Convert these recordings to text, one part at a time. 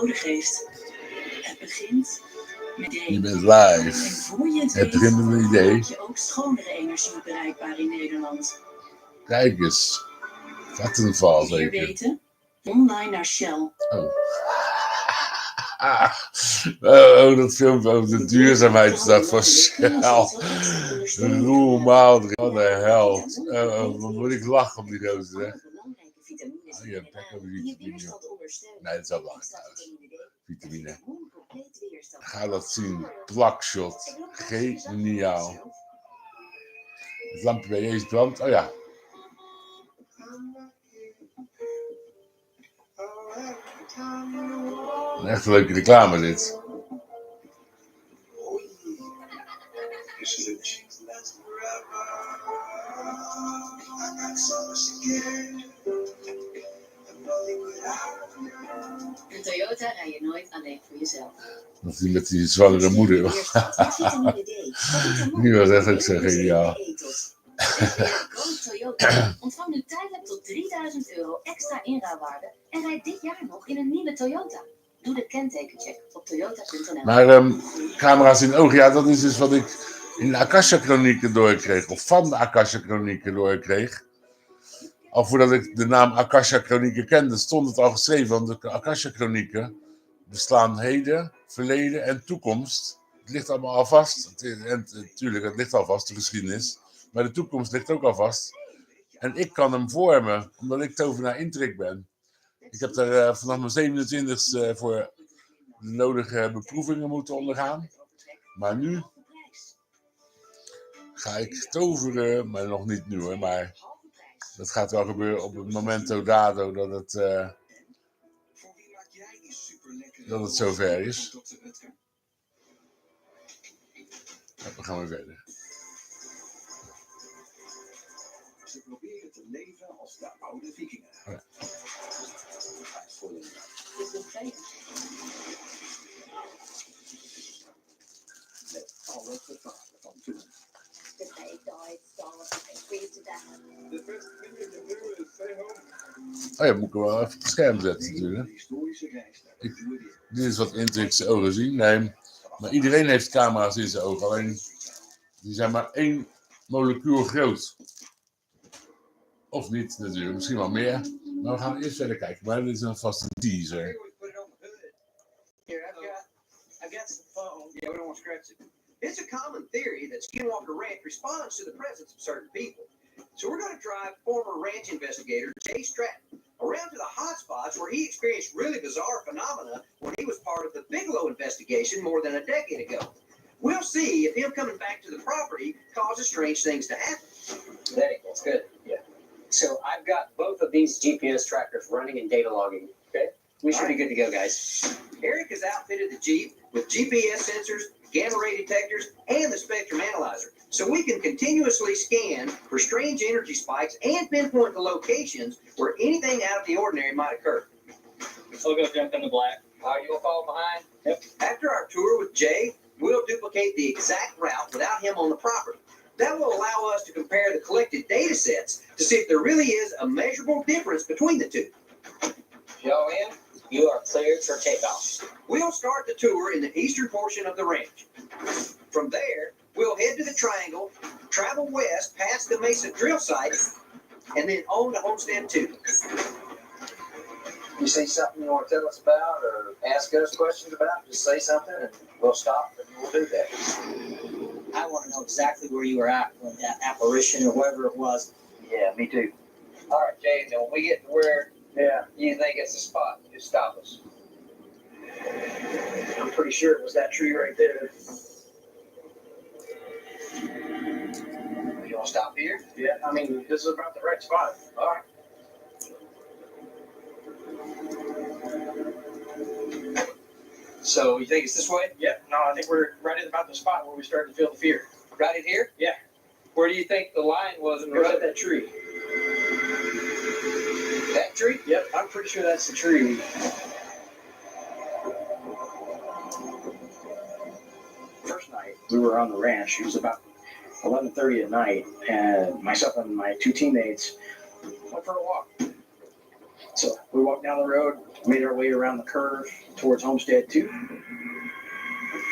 nodig heeft. Het begint met Je één. bent En live. voor je het Het weet, begint met een idee. maak je ook schonere energie bereikbaar in Nederland. Kijk eens. Vattenval Meer zeker. weten? Online naar Shell. Oh, dat filmpje over de duurzaamheidsdag van Shell. Roel wat een held. Wat moet ik lachen om die gozer, hè? Oh, je hebt lekker vitamine. Nee, dat is wel lachen trouwens. Vitamine. Ga dat zien. Plakshot. Geniaal. Het lampje bij Jezus brandt. Oh ja. Een echt leuke reclame dit. Een Toyota rij je nooit alleen voor jezelf. Dat hij met die zwangere moeder. Nu was echt ook zo geniaal. Toyota. Ontvang nu tijdelijk tot €3000 extra inruilwaarde en rijd dit jaar nog in een nieuwe Toyota. Doe de kentekencheck op toyota.nl. Maar camera's in oog, ja, dat is dus wat ik in de Akasha-chronieken doorkreeg. Of van de Akasha-chronieken doorkreeg. Al voordat ik de naam Akasha-chronieken kende, stond het al geschreven. Want de Akasha-chronieken beslaan heden, verleden en toekomst. Het ligt allemaal al vast. En natuurlijk, het ligt al vast, de geschiedenis. Maar de toekomst ligt ook al vast. En ik kan hem vormen, omdat ik tovenaar intrik ben. Ik heb daar vanaf mijn 27e voor de nodige beproevingen moeten ondergaan. Maar nu ga ik toveren, maar nog niet nu hoor. Maar dat gaat wel gebeuren op het momento dado dat het zover is. Ja, we gaan weer verder. Ze proberen te leven als de oude vikingen. Ja. Met alle gevaren van toen. Oh ja, moet ik wel even op het scherm zetten natuurlijk. Historische reis naar de Dit is wat Intrik's ogen zien. Nee, maar iedereen heeft camera's in zijn ogen. Alleen die zijn maar 1 molecuul groot. Of niet natuurlijk, misschien wel meer. Maar we gaan eerst verder kijken. Maar dit is alvast een teaser. I've got some phone. Yeah, we don't want to scratch it. It's a common theory that Skinwalker Ranch responds to the presence of certain people. So we're going to drive former ranch investigator Jay Stratton around to the hotspots where he experienced really bizarre phenomena when he was part of the Bigelow investigation more than a decade ago. We'll see if him coming back to the property causes strange things to happen. There, that's good. Yeah. So I've got both of these GPS trackers running and data logging. Okay. We should be good to go, guys. Eric has outfitted the Jeep with GPS sensors, gamma ray detectors, and the spectrum analyzer, so we can continuously scan for strange energy spikes and pinpoint the locations where anything out of the ordinary might occur. I'll go jump in the black. You'll follow behind? Yep. After our tour with Jay, we'll duplicate the exact route without him on the property. That will allow us to compare the collected data sets to see if there really is a measurable difference between the two. Y'all in? You are cleared for takeoff. We'll start the tour in the eastern portion of the ranch. From there, we'll head to the triangle, travel west past the Mesa drill site, and then on to Homestead 2. You see something you want to tell us about or ask us questions about, just say something and we'll stop and we'll do that. I want to know exactly where you were at when that apparition or whatever it was. Yeah, me too. All right, Jay, then when we get to where you think it's a spot, just stop us. I'm pretty sure it was that tree right there. You want to stop here? Yeah, I mean, this is about the right spot. All right. So you think it's this way? Yeah, no, I think we're right at about the spot where we started to feel the fear. Right in here? Yeah. Where do you think the line was in the Right road? at that tree. That tree? Yep, I'm pretty sure that's the tree. First night, we were on the ranch. It was about 11:30 at night, and myself and my 2 teammates went for a walk. So we walked down the road, made our way around the curve towards Homestead 2.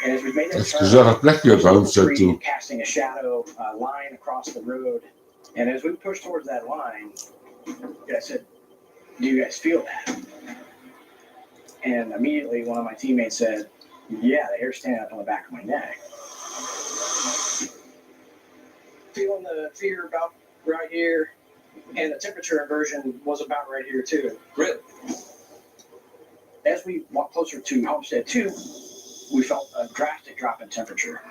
And as we made Dat that is een gezellig plekje op Homestead toe. casting a shadow line across the road. And as we pushed towards that line, I said, "Do you guys feel that?" And immediately one of my teammates said, "Yeah, the hair's standing up on the back of my neck." Feeling the fear about right here, and the temperature inversion was about right here too. Really? As we walked closer to Homestead 2, we felt a drastic drop in temperature.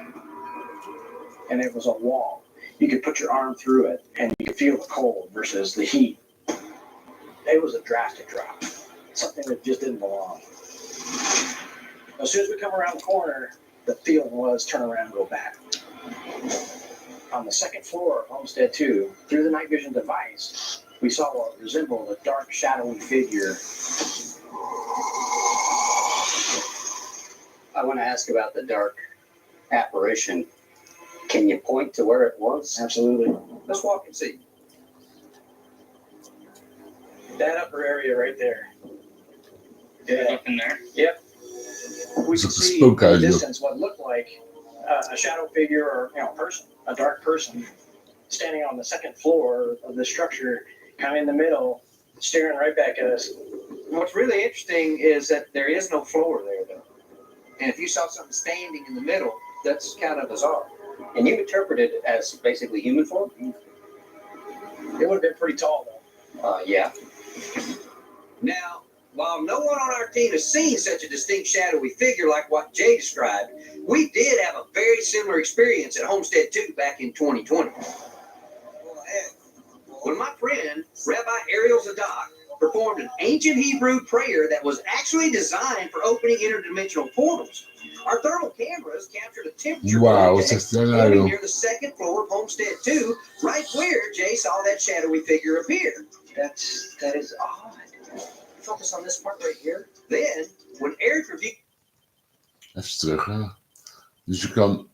And it was a wall. You could put your arm through it, and you could feel the cold versus the heat. It was a drastic drop. Something that just didn't belong. As soon as we come around the corner, the feeling was turn around and go back. On the second floor of Homestead 2, through the night vision device, we saw what resembled a dark, shadowy figure. I want to ask about the dark apparition. Can you point to where it was? Absolutely. Let's walk and see. That upper area right there. Up in there. Yep. We It's could like a see spook in the idea. distance what looked like a shadow figure or person, a dark person, standing on the second floor of the structure, kind of in the middle, staring right back at us. What's really interesting is that there is no floor there, though. And if you saw something standing in the middle, that's kind of bizarre. And you interpreted it as basically human form? It would have been pretty tall, though. Yeah. Now, while no one on our team has seen such a distinct shadowy figure like what Jay described, we did have a very similar experience at Homestead 2 back in 2020. When my friend, Rabbi Ariel Zadok, performed an ancient Hebrew prayer that was actually designed for opening interdimensional portals, our thermal cameras captured a temperature Wauw, wat vortex zegt hij nou, forming joh? near the second floor of Homestead 2, right where Jay saw that shadowy figure appear. That is odd. Focus on this part right here. Then, when Eric reviewed Even terug, hè. Dus je kan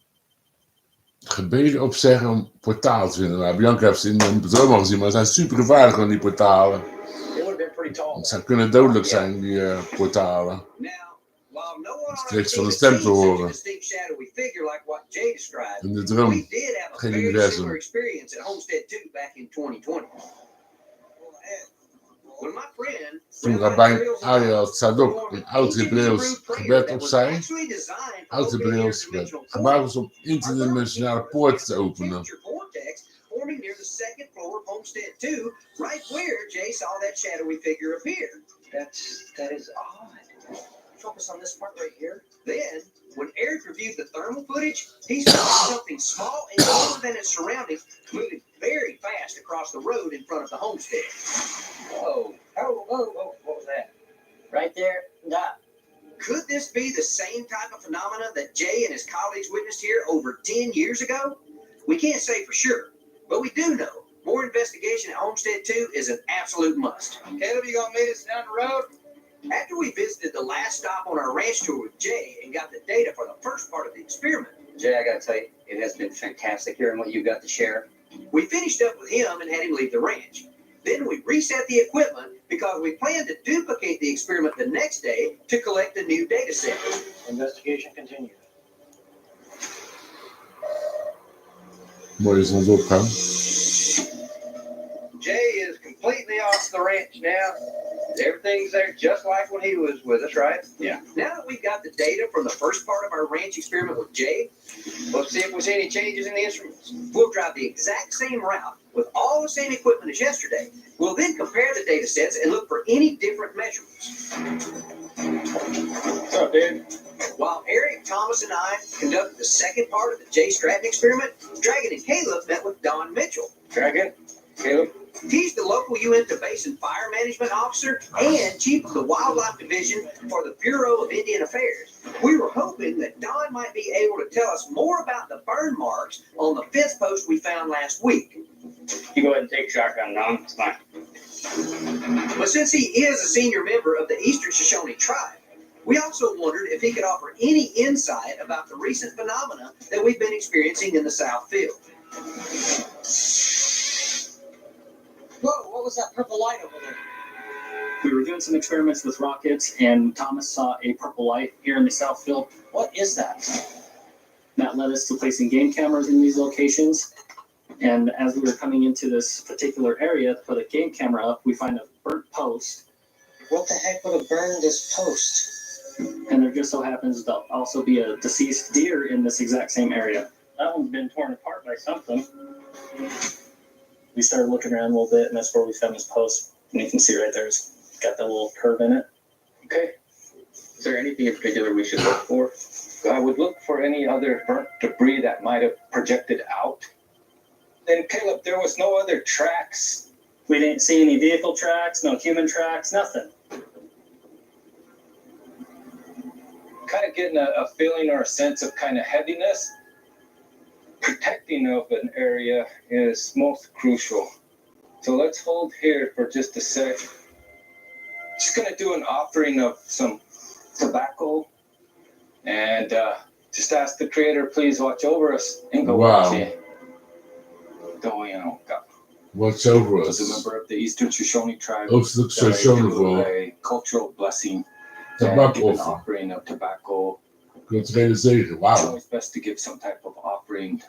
gebeden opzeggen om portaal te vinden. Nou, Bianca heeft ze in een droom al gezien, maar ze zijn super gevaarlijk van die portalen. It would have been pretty tall. Want ze kunnen dodelijk zijn, die portalen. now, while no one on our kreeg ze van team de has stem seen te such a horen. distinct shadowy figure like what Jay described, In de droom. we did have a Geen very universum. similar experience at Homestead 2 back in 2020. When my friend, Toen rabbijn Ariel Zadok een oud Hebreeuws gebed opzij. Oud Hebreeuws gebed. Gemaakt was om interdimensionale poorten te openen. Forming near the second floor of Homestead 2, right where Jay saw that shadowy figure appear. That is odd. Focus on this part right here. Then, when Eric reviewed the thermal footage, he saw something small and smaller than its surroundings moving very fast across the road in front of the homestead. Whoa. What was that? Right there, Doc. Could this be the same type of phenomena that Jay and his colleagues witnessed here over 10 years ago? We can't say for sure, but we do know more investigation at Homestead 2 is an absolute must. Caleb, you gonna meet us down the road? After we visited the last stop on our ranch tour with Jay and got the data for the first part of the experiment, Jay, I gotta tell you, it has been fantastic hearing what you got to share. we finished up with him and had him leave the ranch. Then we reset the equipment because we planned to duplicate the experiment the next day to collect a new data set. Investigation continues. Mooi is ons opgaan. Jay is completely off the ranch now. Everything's there just like when he was with us, right? Yeah. Now that we've got the data from the first part of our ranch experiment with Jay, let's see if we see any changes in the instruments. We'll drive the exact same route with all the same equipment as yesterday. We'll then compare the data sets and look for any different measurements. What's up, dude? While Eric, Thomas, and I conducted the second part of the Jay Stratton experiment, Dragon and Caleb met with Don Mitchell. Dragon? Caleb? He's the local Uinta Basin Fire Management Officer and Chief of the Wildlife Division for the Bureau of Indian Affairs. We were hoping that Don might be able to tell us more about the burn marks on the fence post we found last week. You go ahead and take shotgun, Don. It's fine. But since he is a senior member of the Eastern Shoshone tribe, we also wondered if he could offer any insight about the recent phenomena that we've been experiencing in the South Field. Whoa, what was that purple light over there? We were doing some experiments with rockets, and Thomas saw a purple light here in the south field. What is that? That led us to placing game cameras in these locations. And as we were coming into this particular area to put a game camera up, we find a burnt post. What the heck would have burned this post? And there just so happens to also be a deceased deer in this exact same area. That one's been torn apart by something. We started looking around a little bit, and that's where we found this post. And you can see right there, it's got that little curve in it. Okay. Is there anything in particular we should look for? I would look for any other burnt debris that might have projected out. Then, Caleb, there was no other tracks. We didn't see any vehicle tracks, no human tracks, nothing. Kind of getting a feeling or a sense of kind of heaviness. Protecting of an area is most crucial. So let's hold here for just a sec. Just going to do an offering of some tobacco and just ask the Creator, please watch over us and go Wow. watch it. Watch over As a us. member of the Eastern Shoshone tribe, Hoofdstuk that I Shoshone do voor a cultural blessing and give an tabakoffer. offering of tobacco. Culturele zegen. It's Wow. always best to give some type of offering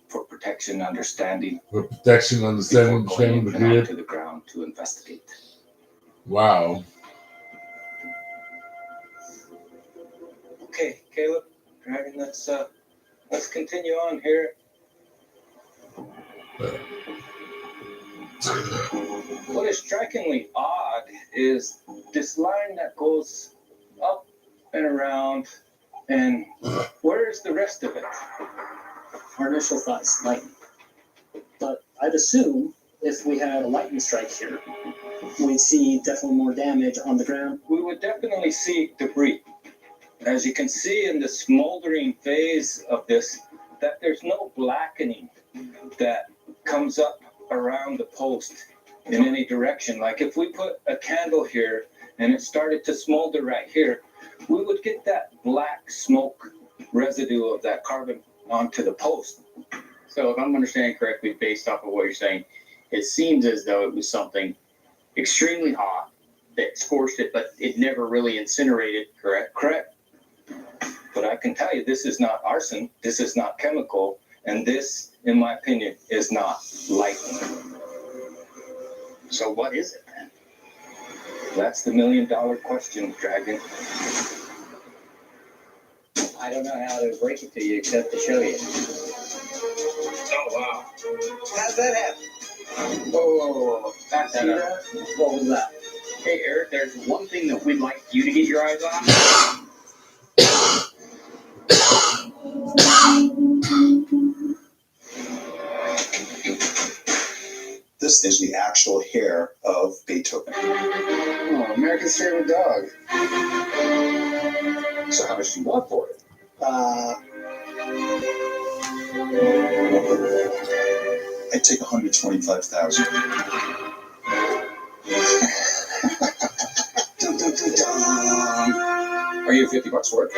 for protection, understanding, For protection, before understanding, going bescherming, even begrip. onto the ground to investigate. Wow. Okay, Caleb, Dragon, let's continue on here. What is strikingly odd is this line that goes up and around, and where is the rest of it? Our initial thoughts, lightning. But I'd assume if we had a lightning strike here, we'd see definitely more damage on the ground. We would definitely see debris. As you can see in the smoldering phase of this, that there's no blackening that comes up around the post in any direction. Like if we put a candle here and it started to smolder right here, we would get that black smoke residue of that carbon onto the post. So if I'm understanding correctly, based off of what you're saying, it seems as though it was something extremely hot that scorched it, but it never really incinerated, correct? Correct. But I can tell you, this is not arson, this is not chemical, and this, in my opinion, is not lightning. So what is it then? That's the $1 million question, Dragon. I don't know how to break it to you except to show you. Oh, wow. How's that happen? Whoa. Back that up. What was that? Hey, Eric, there's one thing that we'd like you to get your eyes on. This is the actual hair of Beethoven. Oh, America's favorite dog. So how much do you want for it? I'd take 125,000. Dun, dun, dun, dun. Are you $50 for it?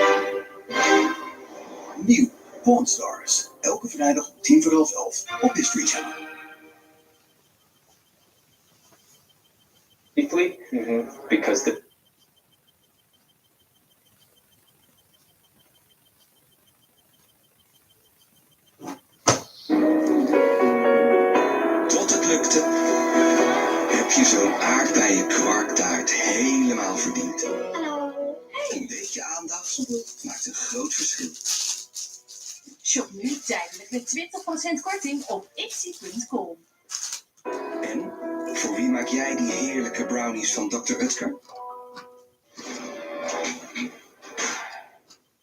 Nieuw, Pawn Stars. Elke vrijdag om 11:10 op History Channel. Deeply, because the Tot het lukte, heb je zo'n aardbeiennkwarktaart helemaal verdiend. Hallo. Een beetje aandacht maakt een groot verschil. Shop nu tijdelijk met 20% korting op ipsy.com. En voor wie maak jij die heerlijke brownies van Dr. Utker?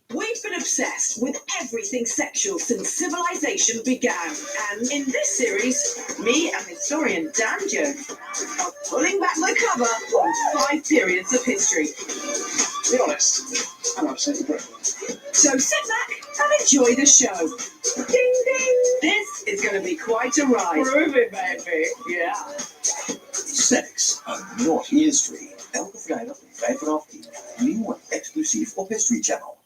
We've been obsessed with everything sexual since civilization began. And in this series, me and historian Dan Jones are pulling back the cover on 5 periods of history. To be honest, I'm upset with So sit back and enjoy the show. Ding ding! This is going to be quite a ride. Prove it, baby. Yeah. Sex, een naughty history. Elke vrijdag om 5:10. Nieuw en exclusief op History Channel.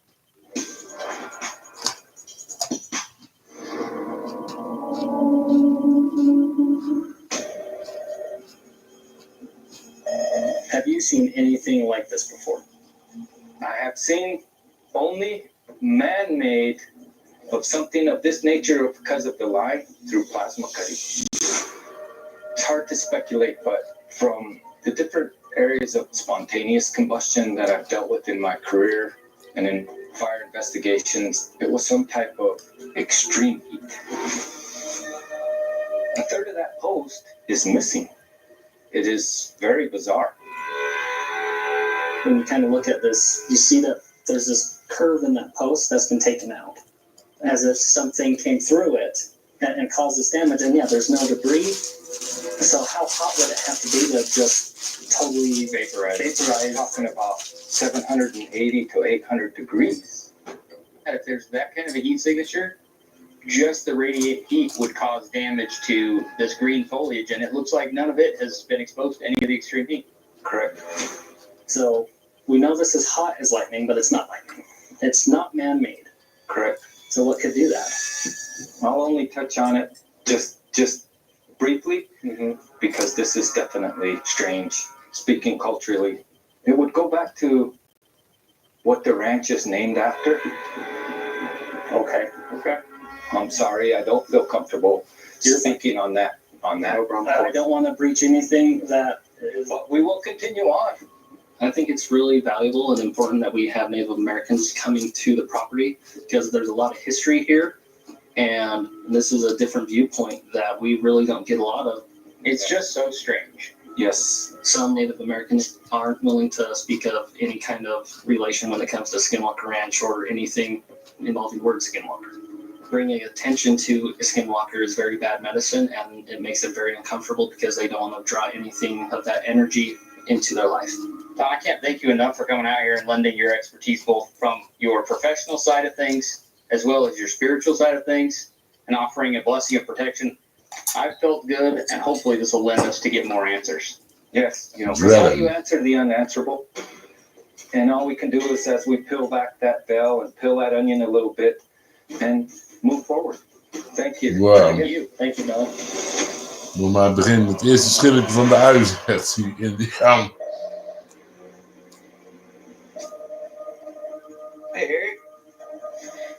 Have you seen anything like this before? I have seen only man-made of something of this nature because of the line through plasma cutting. It's hard to speculate, but from the different areas of spontaneous combustion that I've dealt with in my career and in fire investigations, it was some type of extreme heat. A third of that post is missing. It is very bizarre. When you kind of look at this, you see that there's this curve in that post that's been taken out, as if something came through it and caused this damage. And yeah, there's no debris. So how hot would it have to be to just totally vaporize? Talking about 780 to 800 degrees. And if there's that kind of a heat signature, just the radiated heat would cause damage to this green foliage, and it looks like none of it has been exposed to any of the extreme heat. Correct. So we know this is hot as lightning, but it's not lightning. It's not man-made. Correct. So what could do that? I'll only touch on it just briefly, because this is definitely strange. Speaking culturally, it would go back to what the ranch is named after. Okay. I'm sorry, I don't feel comfortable speaking on that. No problem. I don't want to breach anything that is. But we will continue on. I think it's really valuable and important that we have Native Americans coming to the property, because there's a lot of history here, and this is a different viewpoint that we really don't get a lot of. It's just so strange. Yes. Some Native Americans aren't willing to speak of any kind of relation when it comes to Skinwalker Ranch or anything involving the word Skinwalker. Bringing attention to a Skinwalker is very bad medicine, and it makes them very uncomfortable because they don't want to draw anything of that energy into their life. Tom, I can't thank you enough for coming out here and lending your expertise, both from your professional side of things as well as your spiritual side of things, and offering a blessing of protection. I felt good, and hopefully this will lend us to get more answers. Yes. How you answer the unanswerable. And all we can do is, as we peel back that veil and peel that onion a little bit and move forward. Thank you. Wow. Thank you, Noah. Doe maar begin met het eerste schilletje van de ui, zegt hij in die gang. Hey, Eric.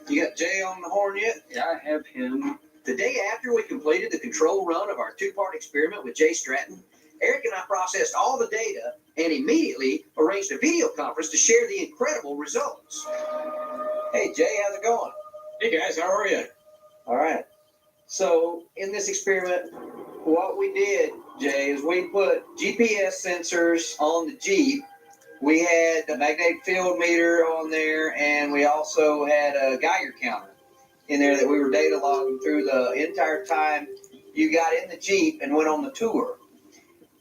You got Jay on the horn yet? Yeah, I have him. The day after we completed the control run of our two-part experiment with Jay Stratton, Eric and I processed all the data and immediately arranged a video conference to share the incredible results. Hey, Jay, how's it going? Hey guys, how are you? All right. So in this experiment, what we did, Jay, is we put GPS sensors on the Jeep. We had a magnetic field meter on there, and we also had a Geiger counter in there that we were data logging through the entire time you got in the Jeep and went on the tour.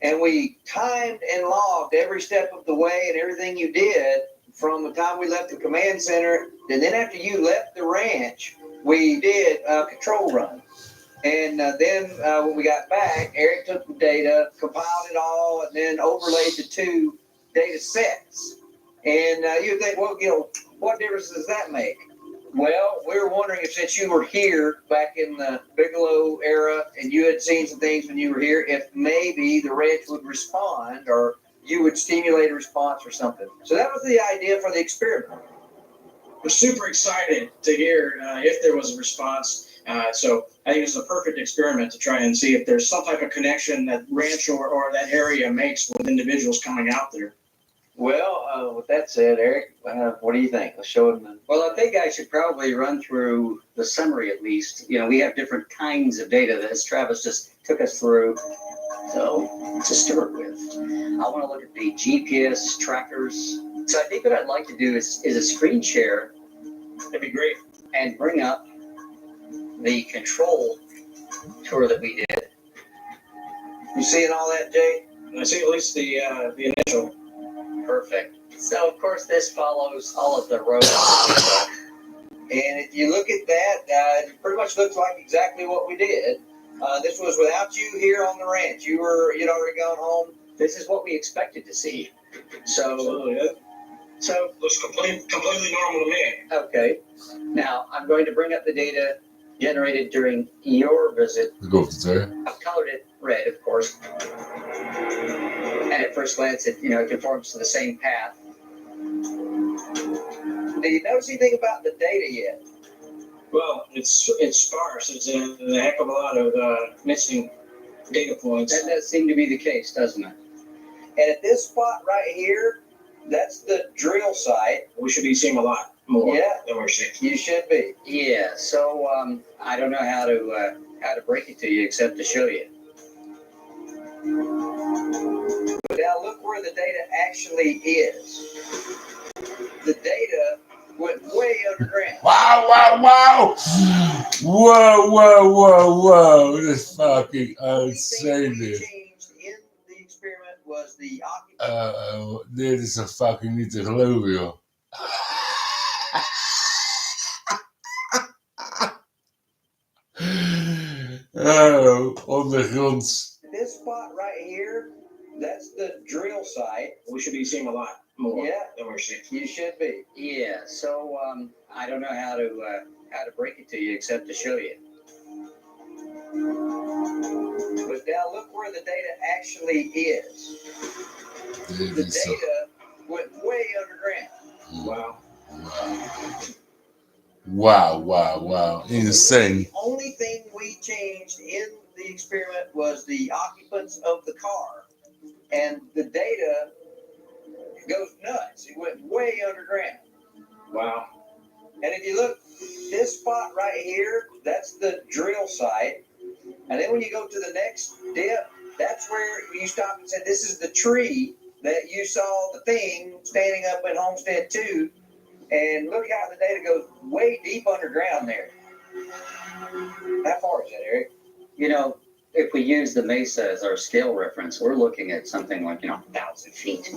And we timed and logged every step of the way and everything you did from the time we left the command center. And then after you left the ranch, we did a control run. And then when we got back, Eric took the data, compiled it all, and then overlaid the two data sets. And you think, well, what difference does that make? Well, we were wondering if, since you were here back in the Bigelow era and you had seen some things when you were here, if maybe the ranch would respond or you would stimulate a response or something. So that was the idea for the experiment. We're super excited to hear if there was a response. So I think it's a perfect experiment to try and see if there's some type of connection that ranch or that area makes with individuals coming out there. Well, with that said, Eric, what do you think? Let's show them. Well, I think I should probably run through the summary at least. We have different kinds of data that Travis just took us through. So to start with, I want to look at the GPS trackers. So I think what I'd like to do is a screen share. That'd be great. And bring up the control tour that we did. You seeing all that, Jay? I see at least the initial. Perfect. So, of course, this follows all of the roads. And if you look at that, it pretty much looks like exactly what we did. This was without you here on the ranch. You'd already gone home. This is what we expected to see. So, Absolutely, yeah. So looks completely normal to me. Okay. Now, I'm going to bring up the data generated during your visit. Ik hoop het, hè. I've colored it red, of course. at first glance, it conforms to the same path. Do you notice anything about the data yet? Well, it's sparse. There's a heck of a lot of missing data points. That does seem to be the case, doesn't it? And at this spot right here, that's the drill site. We should be seeing a lot more than we're seeing. You should be. Yeah. So I don't know how to break it to you except to show you. But now look where the data actually is. The data went way underground. Wow, wow, wow! Whoa, whoa, whoa, whoa! This is fucking insane, The dit. changed in the experiment was the Dit is toch fucking niet te geloven, joh. Oh, ondergronds. This spot right here, that's the drill site. We should be seeing a lot more Yeah. than we're seeing. You should be. Yeah. So I don't know how to break it to you except to show you. But now look where the data actually is. Dit The is toch... data went way underground. Wow. Wow, wow, wow. Insane. The only thing we changed in the experiment was the occupants of the car. And the data goes nuts. It went way underground. Wow. And if you look, this spot right here, that's the drill site. And then when you go to the next dip, that's where you stop and said, this is the tree that you saw the thing standing up in Homestead 2. And look how the data goes way deep underground there. How far is that, Eric? If we use the mesa as our scale reference, we're looking at something like 1,000 feet.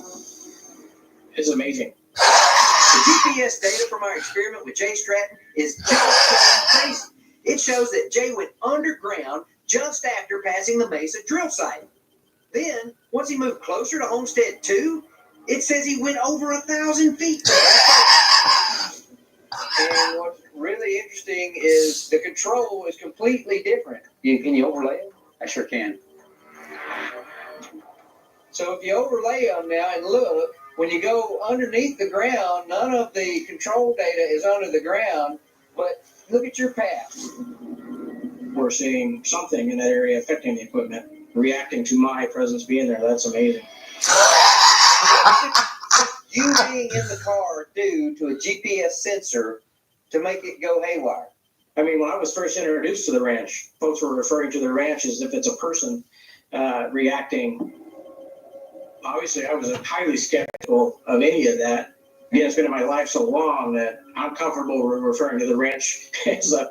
It's amazing. The GPS data from our experiment with Jay Stratton is just crazy. It shows that Jay went underground just after passing the Mesa drill site. Then, once he moved closer to Homestead 2, it says he went over 1,000 feet. And what's really interesting is the control is completely different. Can you overlay it? I sure can. So if you overlay them now and look, when you go underneath the ground, none of the control data is under the ground, but look at your path. We're seeing something in that area affecting the equipment, reacting to my presence being there. That's amazing. You being in the car due to a GPS sensor to make it go haywire. I mean, when I was first introduced to the ranch, folks were referring to the ranch as if it's a person reacting. Obviously, I was highly skeptical of any of that. Again, it's been in my life so long that I'm comfortable referring to the ranch as a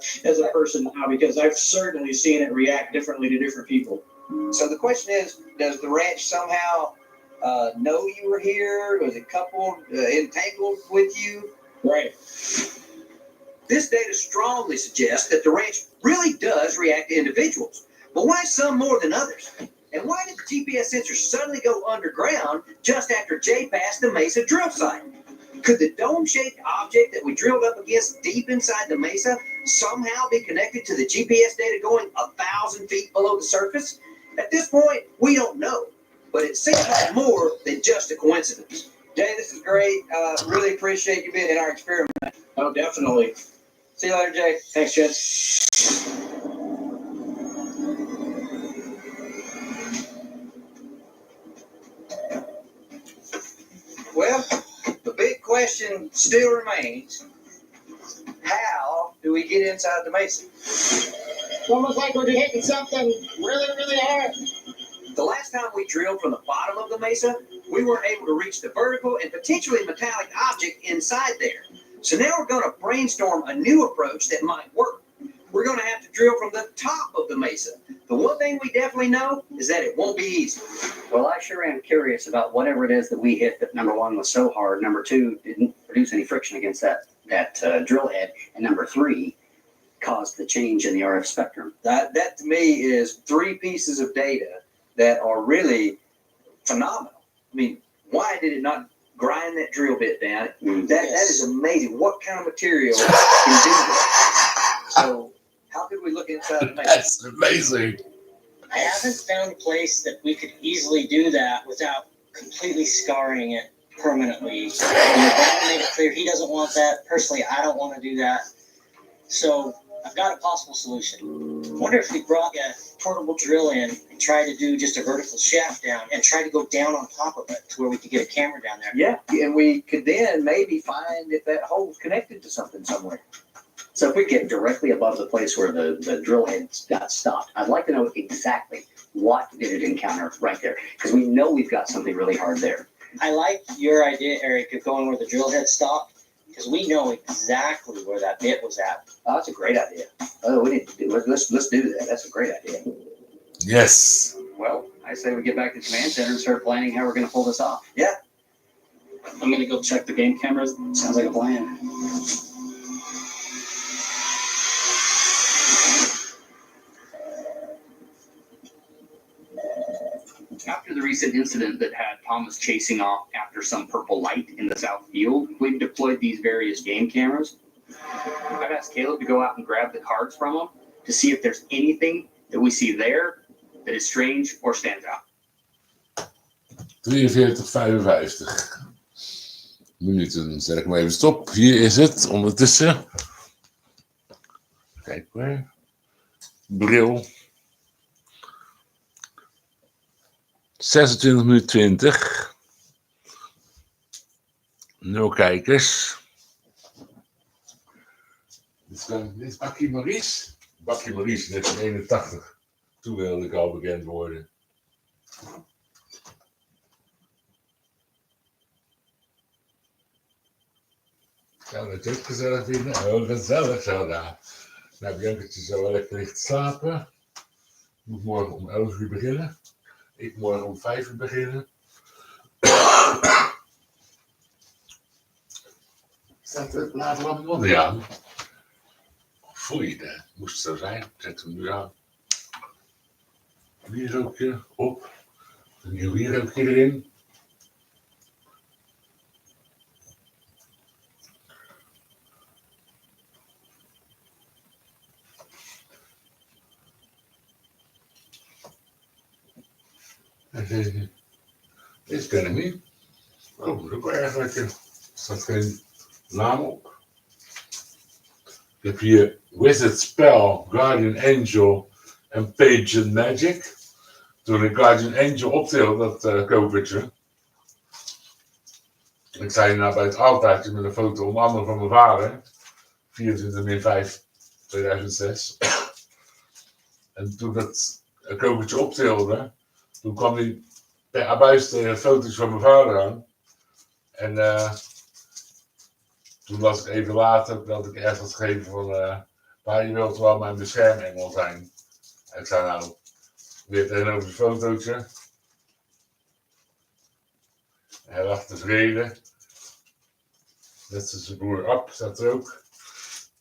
person now, because I've certainly seen it react differently to different people. So the question is, does the ranch somehow know you were here? Was it coupled, entangled with you? Right. This data strongly suggests that the ranch really does react to individuals. But why some more than others? And why did the GPS sensor suddenly go underground just after Jay passed the Mesa drill site? Could the dome-shaped object that we drilled up against deep inside the Mesa somehow be connected to the GPS data going 1,000 feet below the surface? At this point, we don't know. But it seems like more than just a coincidence. Jay, this is great. Really appreciate you being in our experiment. Oh, definitely. See you later, Jay. Thanks, Jess. Well, the big question still remains, how do we get inside the Mesa? It's almost like we're hitting something really, really hard. The last time we drilled from the bottom of the Mesa, we weren't able to reach the vertical and potentially metallic object inside there. So now we're going to brainstorm a new approach that might work. We're going to have to drill from the top of the Mesa. The one thing we definitely know is that it won't be easy. Well, I sure am curious about whatever it is that we hit that, number one, was so hard, number two, didn't produce any friction against that drill head, and number three, caused the change in the RF spectrum. That to me is 3 pieces of data that are really phenomenal. I mean, why did it not grind that drill bit down? That is amazing. What kind of material can do that? So how could we look inside the Mesa? That's amazing. I haven't found a place that we could easily do that without completely scarring it permanently. Brian made it clear he doesn't want that. Personally, I don't want to do that. So I've got a possible solution. I wonder if we brought a portable drill in and tried to do just a vertical shaft down and try to go down on top of it to where we could get a camera down there. Yeah, and we could then maybe find if that hole's connected to something somewhere. So if we get directly above the place where the drill head got stopped, I'd like to know exactly what did it encounter right there, because we know we've got something really hard there. I like your idea, Eric, of going where the drill head stopped, because we know exactly where that bit was at. Oh, that's a great idea. Oh, we need to do. Let's do that. That's a great idea. Yes. Well, I say we get back to the command center and start planning how we're going to pull this off. Yeah. I'm going to go check the game cameras. Sounds like a plan. After the recent incident that had Thomas chasing off after some purple light in the south field, we've deployed these various game cameras. I've asked Caleb to go out and grab the cards from them to see if there's anything that we see there that is strange or stands out. 43:55 minuten. Zet ik hem even stop. Hier is het ondertussen. Kijk maar. Bril. 26 minuten 20. 0 kijkers. Dit is Bakkie Maries. Bakkie Maries, 1981. Toen wilde ik al bekend worden. Zou het ook gezellig vinden? Oh, gezellig zo daar. Nou, Biankertje zou wel lekker licht slapen. Moet morgen om 11 uur beginnen. Ik morgen om 5 uur beginnen. Staat het later allemaal niet aan? Voel je dat? Moest zo zijn. Zet hem nu aan. Wierookje op. Een nieuw wierookje erin. Dit ken ik niet. Oh, dat is ook wel erg lekker. Er staat geen naam op. Ik heb hier Wizard Spell, Guardian Angel en Page and Magic. Toen ik Guardian Angel optilde, dat kopertje. Ik zei nou bij het altaartje met een foto onder andere van mijn vader. 24/5/2006. En toen dat kopertje optilde, toen kwam hij per abuis de foto's van mijn vader aan. En toen las ik even later dat ik ergens had gegeven van... maar je wilt wel mijn beschermengel zijn. En ik zei nou, weer tegenover het fotootje. Hij lag tevreden. Net zoals zijn broer Ab staat er ook.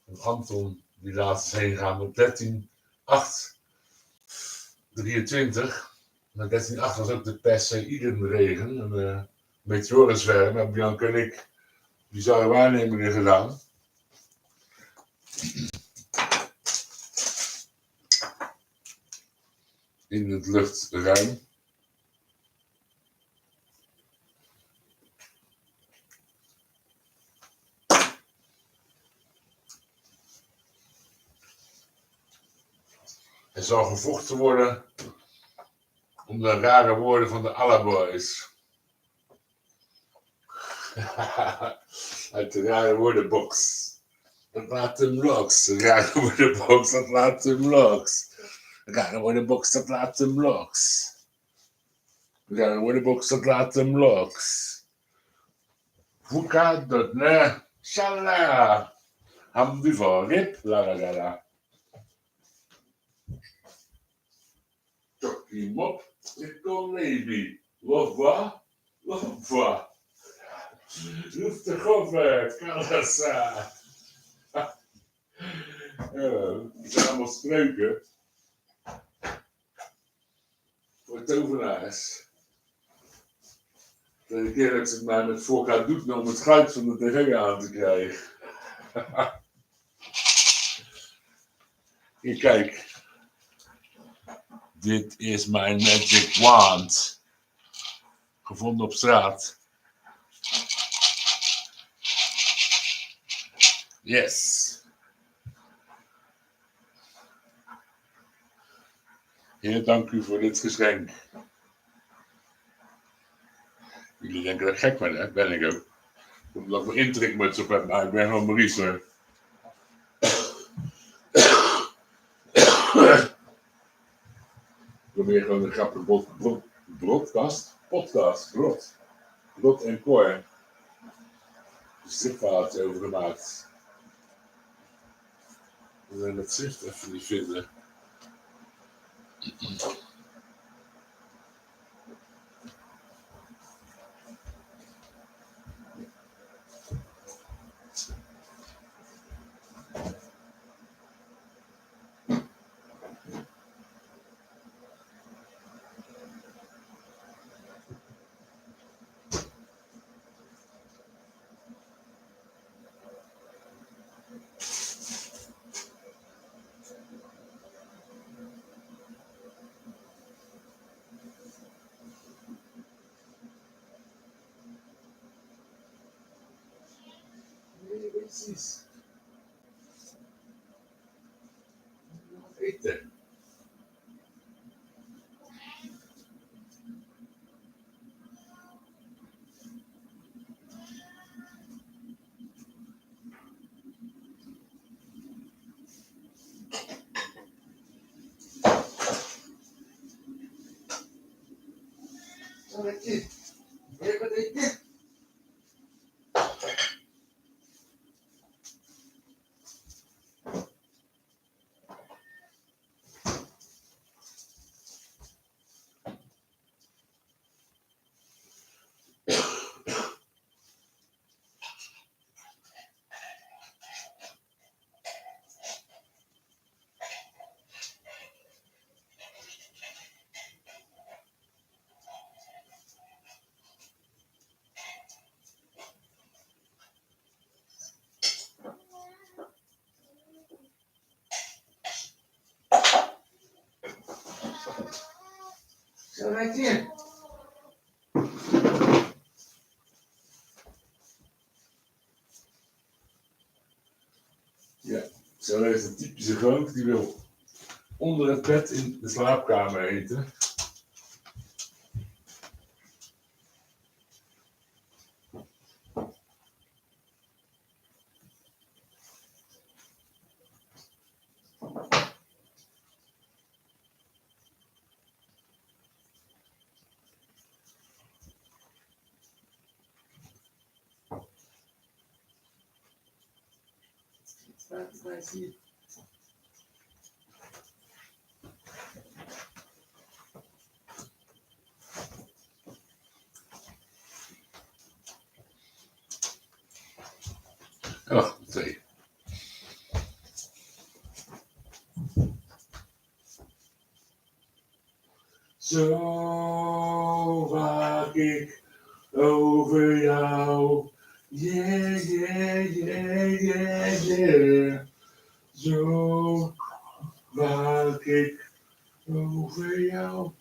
En Anton, die laatst is heen gegaan met 13/8/23. Maar 13/8 was ook de Perseïdenregen, een meteorenzwerm. En Bianca en ik bizarre waarnemingen gedaan. In het luchtruim. Er zal gevochten worden om de rare woorden van de Allaboys. Uit de rare woordenbox. Dat laat hem los. De rare woordenbox, dat laat hem los. De rare woordenbox, dat laat hem los. De rare woordenbox, dat laat hem los. Hoe gaat dat, ne? Shalala. Hamdi van rip, la la la la. Tokkie mop, ik kom baby. Lofwa, lofwa. Roef de goffer, kalassa. Het zijn allemaal spreuken. Voor tovenaars. De keer dat ze het mij met voorkaart doet om het goud van de tv aan te krijgen. Hier, kijk. Dit is mijn magic wand. gevonden op straat. Yes. Heer, dank u voor dit geschenk. Jullie denken dat ik gek ben, hè? Ben ik ook. Omdat ik mijn intrikmuts op heb, maar ik ben gewoon Maurice, hoor. Ik probeer gewoon een grappige Brot en koor. Een stripverhaaltje over gemaakt. We zijn dat schrift even niet vinden. Nee, precies. Wat eten? Zal ik je? Wil je wat eten? Zal ik je? Ja, zo heeft een typische groot die wil onder het bed in de slaapkamer eten. Laat het maar zien. Oh, 2. Zo waak ik over jou. Yeah, yeah, yeah, yeah, yeah. Zo waak ik over jou.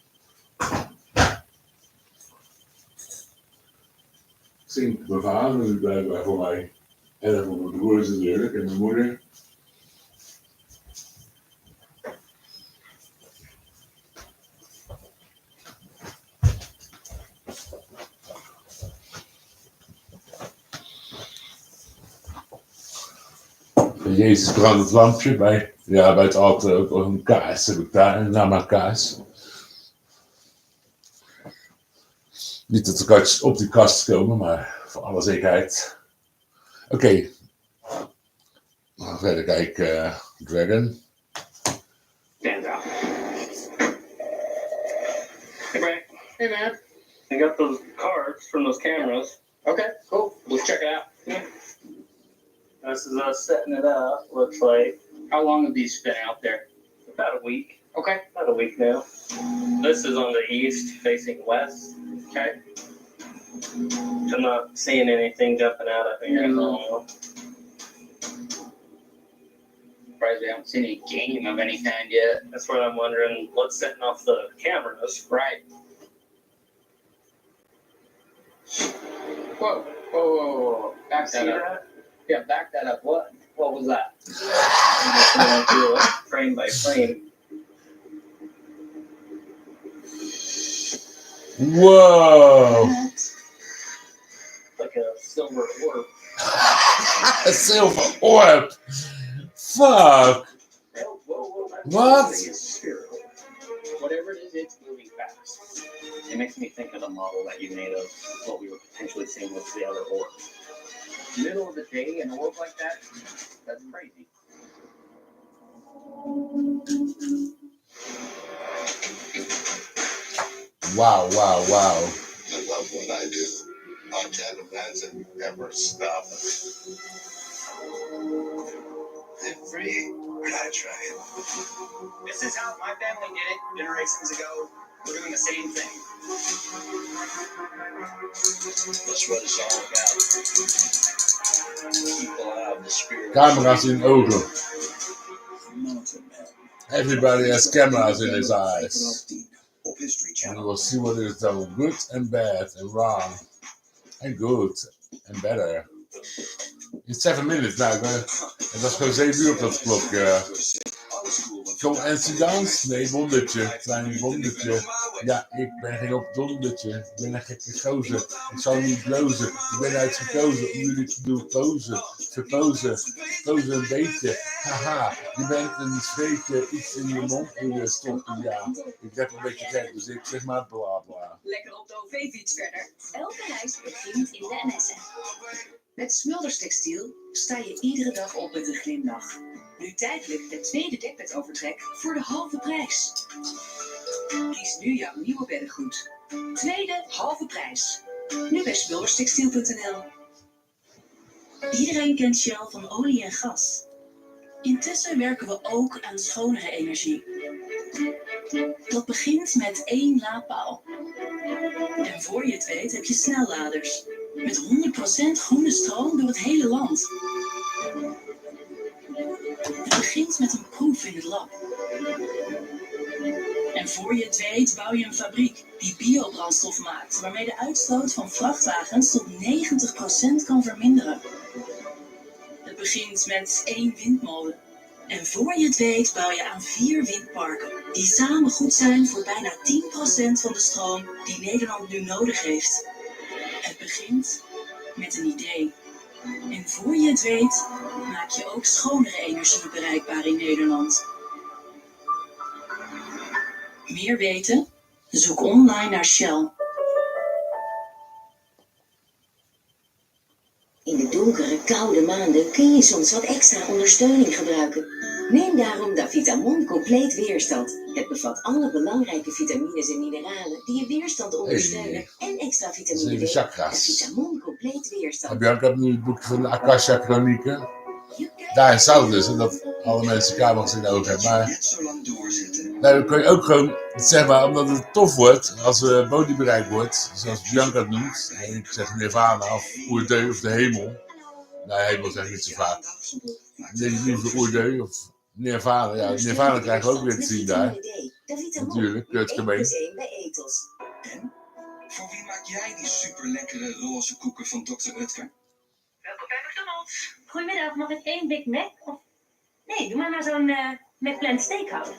Zingt mijn vader nu blijkbaar voor mij. En voor mijn broers natuurlijk en mijn moeder. Jezus brandt het lampje bij het altaar ook een kaars heb ik daar, een nama-kaars. Niet dat de kaartjes op die kast komen, maar voor alle zekerheid. Oké. Verder kijken, Dragon. Stands out. Hey, Brian. Hey, man. I got those cards from those cameras. Okay, cool. Let's check it out. Yeah. This is us setting it up. Looks like. How long have these been out there? About a week. Okay. About a week now. This is on the east, facing west. Okay. I'm not seeing anything jumping out at me. No. Surprised we haven't seen any game of any kind yet. That's what I'm wondering. What's setting off the cameras? Right. Whoa. Back that up. Yeah, back that up. What was that? Frame by frame. Wow. Like a silver orb. A silver orb. Fuck. Whoa. What? Whatever it is, it's moving fast. It makes me think of the model that you made of what we were potentially seeing with the other orb. Middle of the day, an orb like that? That's crazy. Wow. I love what I do. I can't imagine ever stopping. I'm free. When I try it. This is how my family did it generations ago. We're doing the same thing. That's what it's all about. People have the spirit. Camer'S in ogen. Everybody has cameras in his eyes. And you will see what is done good and bad and wrong. And good and better. In 7 minutes nou. Het was gewoon 7 uur op dat klokje. Kom en dans? Nee, wondertje. Klein wondertje. Ja, ik ben geen opdondertje. Ik ben een gekke gozer. Ik zal niet blozen. Ik ben uitgekozen om jullie te doen posen. Verpozen. Pozen een beetje. Haha, je bent een zweetje. Iets in je mond moet je stoppen. Ja, ik heb een beetje gek, dus ik zeg maar bla bla. Lekker op de OV-fiets verder. Elke reis begint in de NS-app. Met Smulders Textiel sta je iedere dag op met een glimlach. Nu tijdelijk het tweede dekbedovertrek voor de halve prijs. Kies nu jouw nieuwe beddengoed. Tweede halve prijs. Nu bij smulderstextiel.nl. Iedereen kent Shell van olie en gas. Intussen werken we ook aan schonere energie. Dat begint met 1 laadpaal. En voor je het weet heb je snelladers. Met 100% groene stroom door het hele land. Het begint met een proef in het lab. En voor je het weet bouw je een fabriek die biobrandstof maakt, waarmee de uitstoot van vrachtwagens tot 90% kan verminderen. Het begint met 1 windmolen. En voor je het weet bouw je aan 4 windparken, die samen goed zijn voor bijna 10% van de stroom die Nederland nu nodig heeft. Het begint met een idee. En voor je het weet, maak je ook schonere energie bereikbaar in Nederland. Meer weten? Zoek online naar Shell. In de donkere, koude maanden kun je soms wat extra ondersteuning gebruiken. Neem daarom Davitamon Compleet Weerstand. Het bevat alle belangrijke vitamines en mineralen die je weerstand ondersteunen en extra vitamine D. Davitamon Compleet Weerstand. Bianca hebt nu het boekje van de Akasha Chronieken. Daarin staat dus dat alle mensen camera's in de ogen hebben. Maar nou, dan kun je ook gewoon, zeg maar, omdat het tof wordt, als er body bereikt wordt, zoals Bianca het noemt. En ik zeg Nirvana of Oerdeu of de hemel. Nou, hemel zeg ik niet zo vaak. Liever Oerdeu of Nirvana. Ja, Nirvana krijgen we ook weer te zien daar. Natuurlijk, Kurt Cobain. En voor wie maak jij die super lekkere roze koeken van Dr. Utker? Welkom bij McDonald's. Goedemiddag, mag ik 1 Big Mac? Of... Nee, doe maar zo'n McPlant Steakhouse.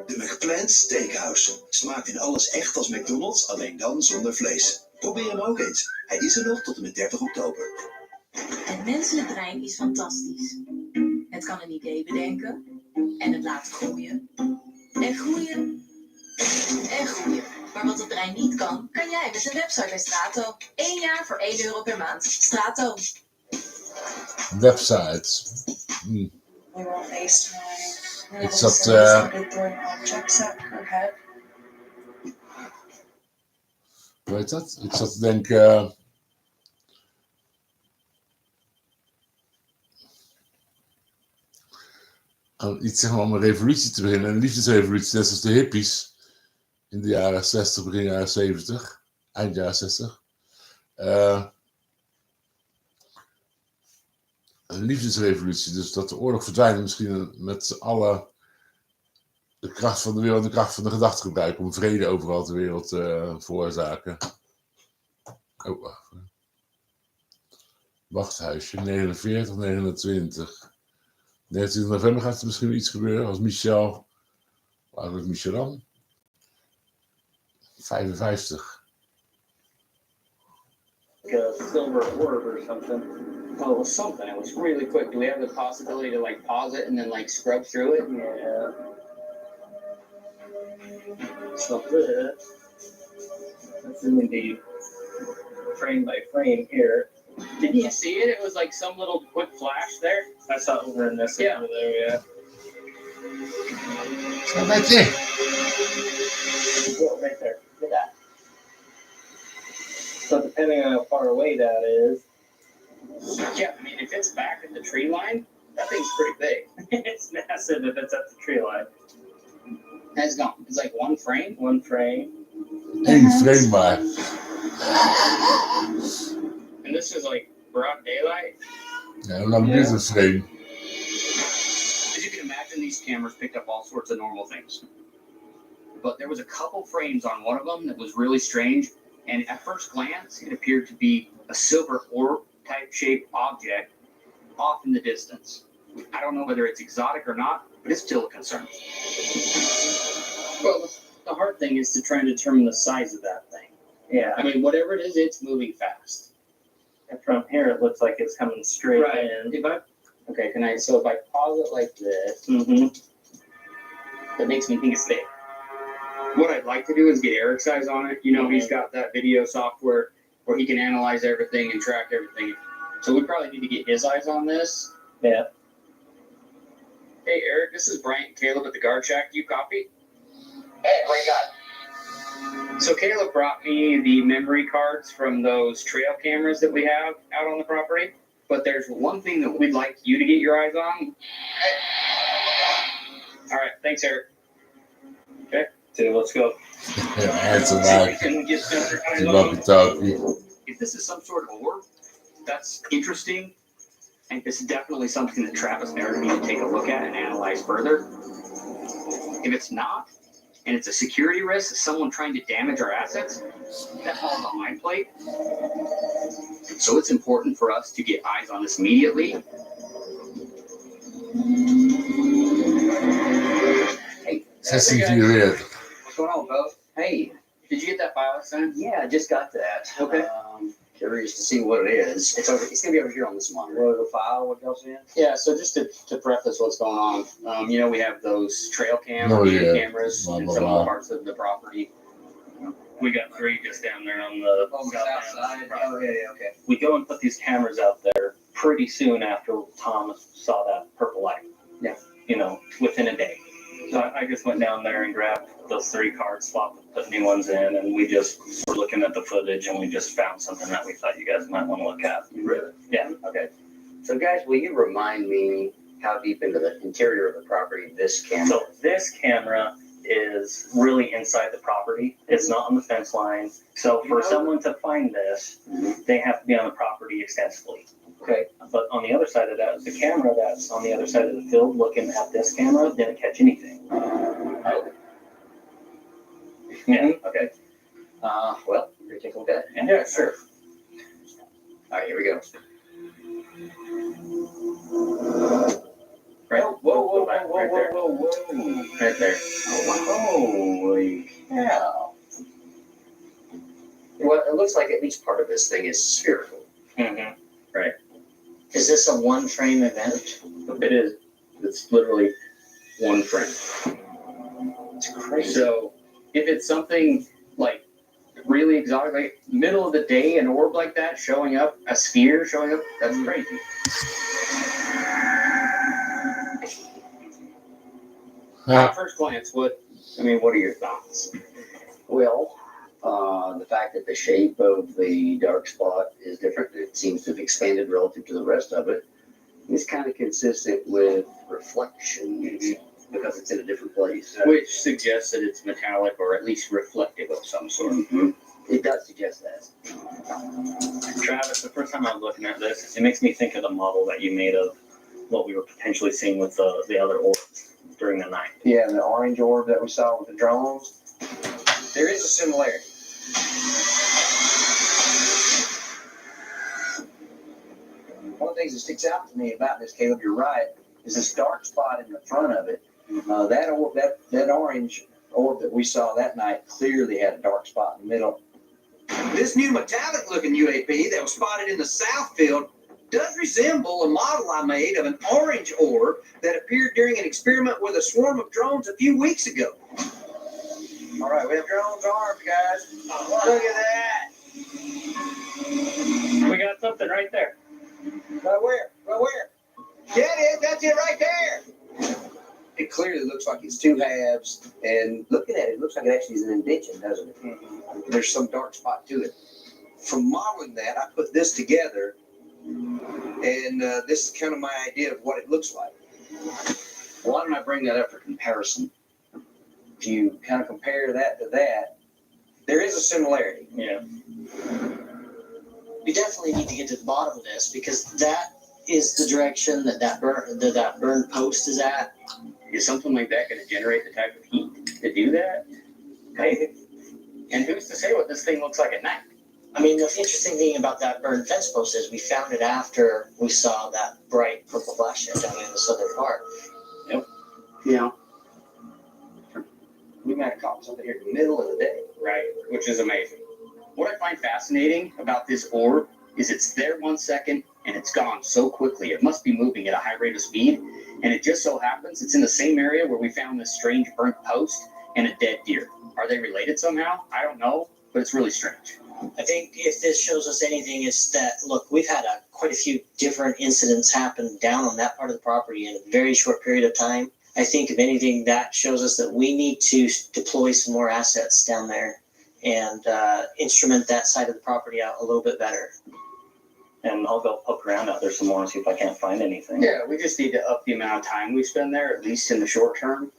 De McPlant Steakhouse. Smaakt in alles echt als McDonald's, alleen dan zonder vlees. Probeer hem ook eens. Hij is er nog tot en met 30 oktober. Het menselijk brein is fantastisch. Het kan een idee bedenken en het laten groeien. En groeien. En groeien. Maar wat het brein niet kan, kan jij met een website bij Strato. 1 jaar voor €1 per maand. Strato. Website. Ik zat... Hoe heet dat? Ik zat te denken... aan iets, zeg maar, om een revolutie te beginnen. Een liefdesrevolutie, net zoals de hippies. In de jaren 60, begin jaren 70. Eind jaren 60. Een liefdesrevolutie. Dus dat de oorlog verdwijnt. Misschien met z'n allen de kracht van de wereld, de kracht van de gedachte gebruiken. Om vrede overal ter wereld te veroorzaken. Oh, wacht. Wachthuisje, 49, 29. 19 november gaat er misschien iets gebeuren als Michel. Waar is Michel dan? 55. Like a silver orb or something. Oh, it was something. It was really quick. Do we have the possibility to like pause it and then like scrub through it? Yeah. So this in the frame by frame here. Did you see it? It was like some little quick flash there. I saw it over in this Yeah. over there, yeah. Zo met je. Well, right there. Look at that. So depending on how far away that is, Yeah, I mean, if it's back at the tree line, that thing's pretty big. it's massive if it's at the tree line. That's gone. It's like one frame. One frame. Eén frame maar. And this is like broad daylight. Ja, hoe lang is een frame? As you can imagine, these cameras picked up all sorts of normal things. But there was a couple frames on one of them that was really strange. And at first glance, it appeared to be a silver orb type shaped object off in the distance. I don't know whether it's exotic or not, but it's still a concern. Well, the hard thing is to try and determine the size of that thing. Yeah. I mean, whatever it is, it's moving fast. And from here, it looks like it's coming straight in. If I, okay, so if I pause it like this, that makes me think it's there. What I'd like to do is get Eric's eyes on it. You know, he's got that video software where he can analyze everything and track everything. So we probably need to get his eyes on this. Yeah. Hey, Eric, this is Bryant and Caleb at the guard shack. Do you copy? Hey, what you got? So Caleb brought me the memory cards from those trail cameras that we have out on the property. But there's one thing that we'd like you to get your eyes on. All right, thanks, Eric. Okay. So let's go. Ja, hij te maken. Die walkie-talkie. If this is some sort of orb, that's interesting. And this is definitely something that Travis and Eric need to take a look at and analyze further. If it's not, and it's a security risk, someone trying to damage our assets, that falls on my plate. So it's important for us to get eyes on this immediately. Hey, 1644. What's going on, folks? Hey, did you get that file I sent? yeah, I just got that. Okay. Curious to see what it is. It's gonna be over here on this monitor. What the file? What else in? Yeah, so just to preface what's going on, you know, we have those trail cams, cameras in some of the parts of the property. We got 3 just down there on the south side. Oh, yeah, okay. We go and put these cameras out there pretty soon after Thomas saw that purple light. Yeah. You know, within a day. So I just went down there and grabbed those 3 cards, swapped, put new ones in, and we just were looking at the footage and we just found something that we thought you guys might want to look at. Really? Yeah. Okay. So, guys, will you remind me how deep into the interior of the property this camera? So this camera is really inside the property. It's not on the fence line. So for someone to find this, they have to be on the property extensively. Okay. But on the other side of that, the camera that's on the other side of the field looking at this camera didn't catch anything. Oh. Yeah. Okay. Well, you're take a look at it. Yeah, sure. All right, here we go. Right. Whoa, Right there. Right there. Holy cow. Well, it looks like at least part of this thing is spherical. Mm-hmm. Right. Is this a one-frame event? It is. It's literally one frame. It's crazy. So if it's something like really exotic, like middle of the day, an orb like that showing up, a sphere showing up, that's crazy. At first glance, what are your thoughts? Well, the fact that the shape of the dark spot is different, it seems to have expanded relative to the rest of it, is kind of consistent with reflection because it's in a different place. Which suggests that it's metallic or at least reflective of some sort. Mm-hmm. It does suggest that. Travis, the first time I was looking at this, it makes me think of the model that you made of what we were potentially seeing with the other orbs during the night. Yeah, the orange orb that we saw with the drones. There is a similarity. things that sticks out to me about this, Caleb, you're right, is this dark spot in the front of it. That orb, that orange orb that we saw that night clearly had a dark spot in the middle. This new metallic-looking UAP that was spotted in the south field does resemble a model I made of an orange orb that appeared during an experiment with a swarm of drones a few weeks ago. All right, we have drones armed, guys. Look at that. We got something right there. Right where? Right where? Get it? That's it right there. It clearly looks like it's two halves, and looking at it, it looks like it actually is an indentation, doesn't it? There's some dark spot to it. From modeling that, I put this together, and this is kind of my idea of what it looks like. Why don't I bring that up for comparison? If you kind of compare that to that, there is a similarity. Yeah. We definitely need to get to the bottom of this because that is the direction that burn post is at. Is something like that going to generate the type of heat to do that? Hey, and who's to say what this thing looks like at night? I mean, the interesting thing about that burned fence post is we found it after we saw that bright purple flash down in the southern part. Yep. Yeah. we might have caught something here in the middle of the day. Right, which is amazing. What I find fascinating about this orb is it's there 1 second and it's gone so quickly. It must be moving at a high rate of speed. And it just so happens it's in the same area where we found this strange burnt post and a dead deer. Are they related somehow? I don't know, but it's really strange. I think if this shows us anything, it's that, look, we've had quite a few different incidents happen down on that part of the property in a very short period of time. I think, if anything, that shows us that we need to deploy some more assets down there and instrument that side of the property out a little bit better. And I'll go poke around out there some more and see if I can't find anything. Yeah, we just need to up the amount of time we spend there, at least in the short term.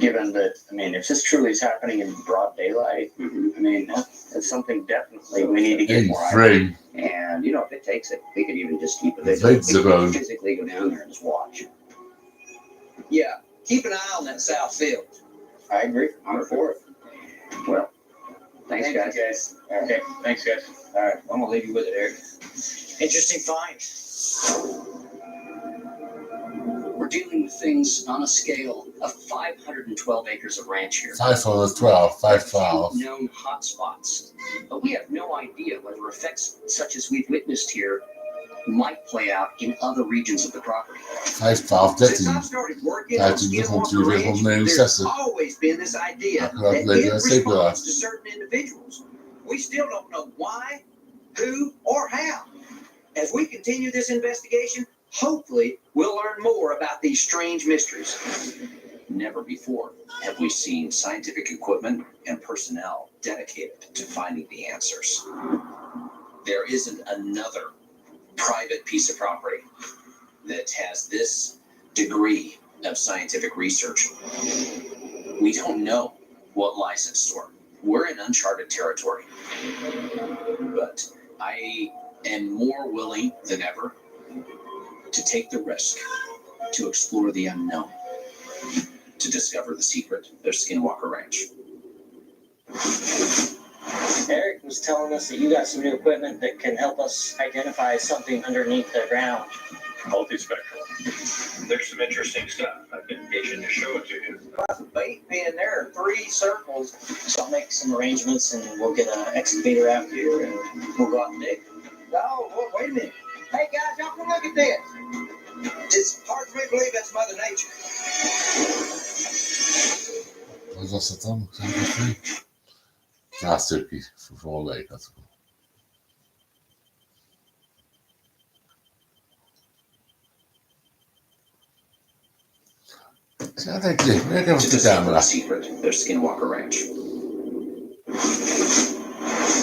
Given that, I mean, if this truly is happening in broad daylight, I mean, that's something definitely we need to get more out of. And, you know, if it takes it, we could even just keep a vigil. Physically go down there and just watch. Yeah, keep an eye on that south field. I agree. I'm for it. Well, thanks guys. Okay, thanks, guys. All right, I'm going to leave you with it, Eric. Interesting find. We're dealing with things on a scale of 512 acres of ranch here. 512. Known hot spots. But we have no idea whether effects such as we've witnessed here might play out in other regions of the property. 512, Since I've started working on Skinwalker Ranch, there's always been this idea that it responds to certain individuals. We still don't know why, who, or how. As we continue this investigation, hopefully we'll learn more about these strange mysteries. Never before have we seen scientific equipment and personnel dedicated to finding the answers. There isn't another private piece of property that has this degree of scientific research. We don't know what lies in store. We're in uncharted territory. But I am more willing than ever to take the risk to explore the unknown, to discover the secret of Skinwalker Ranch. Eric was telling us that you got some new equipment that can help us identify something underneath the ground. Multispectral. There's some interesting stuff. I've been itching to show it to you. The bait pin there are 3 circles. So I'll make some arrangements and we'll get an excavator out here and we'll go out and dig. Oh, wait a minute. Hey guys, y'all come look at this. It's hard for me to believe that's Mother Nature. Wat was dat dan? Ja, een stukje voor volgende week. Ja, denk je. Werk even op de camera. Secret of Skinwalker Ranch.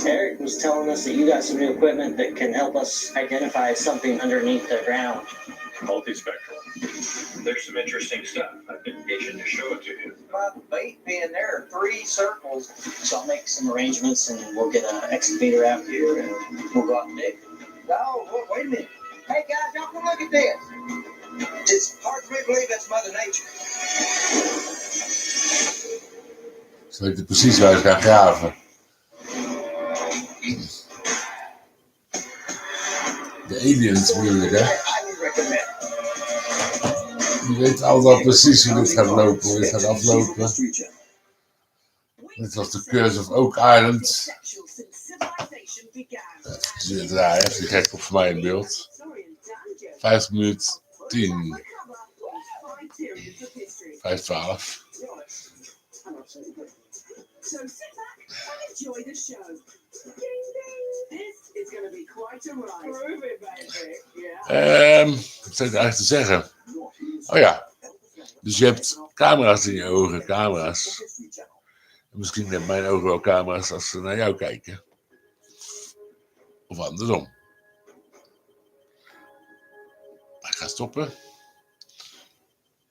Eric was telling us that you got some new equipment that can help us identify something underneath the ground. Multispectral. There's some interesting stuff. I've been itching to show it to you. The bait pin there are 3 circles. So I'll make some arrangements and we'll get an excavator out here and we'll go out and dig. Oh, wait a minute. Hey guys, y'all come look at this. It's hard for me to believe that's Mother Nature. Ze weten precies waar ze gaan graven. De aliens moeilijk, hè? I mean, Je weet altijd precies hoe dit gaat lopen, hoe dit gaat aflopen. Dit was de Curse of Oak Island. Daar heeft hij gek op voor mij in beeld. 5 minuten 10. 5:12. So sit back and enjoy the show. Ding ding. This is going to be quite a ride. Prove it, baby. Yeah. Wat zou ik eigenlijk te zeggen? Oh ja. Dus je hebt camera's in je ogen, camera's. En misschien hebben mijn ogen wel camera's als ze naar jou kijken. Of andersom. Ik ga stoppen.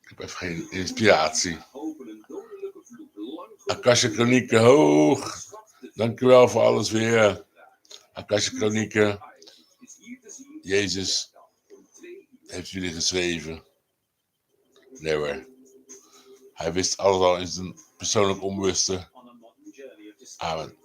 Ik heb even geen inspiratie. Akasha Chronieken hoog. Dankjewel voor alles weer. Akasha Chronieken. Jezus heeft jullie geschreven. Nee hoor. Hij wist alles al in zijn persoonlijk onbewuste. Amen.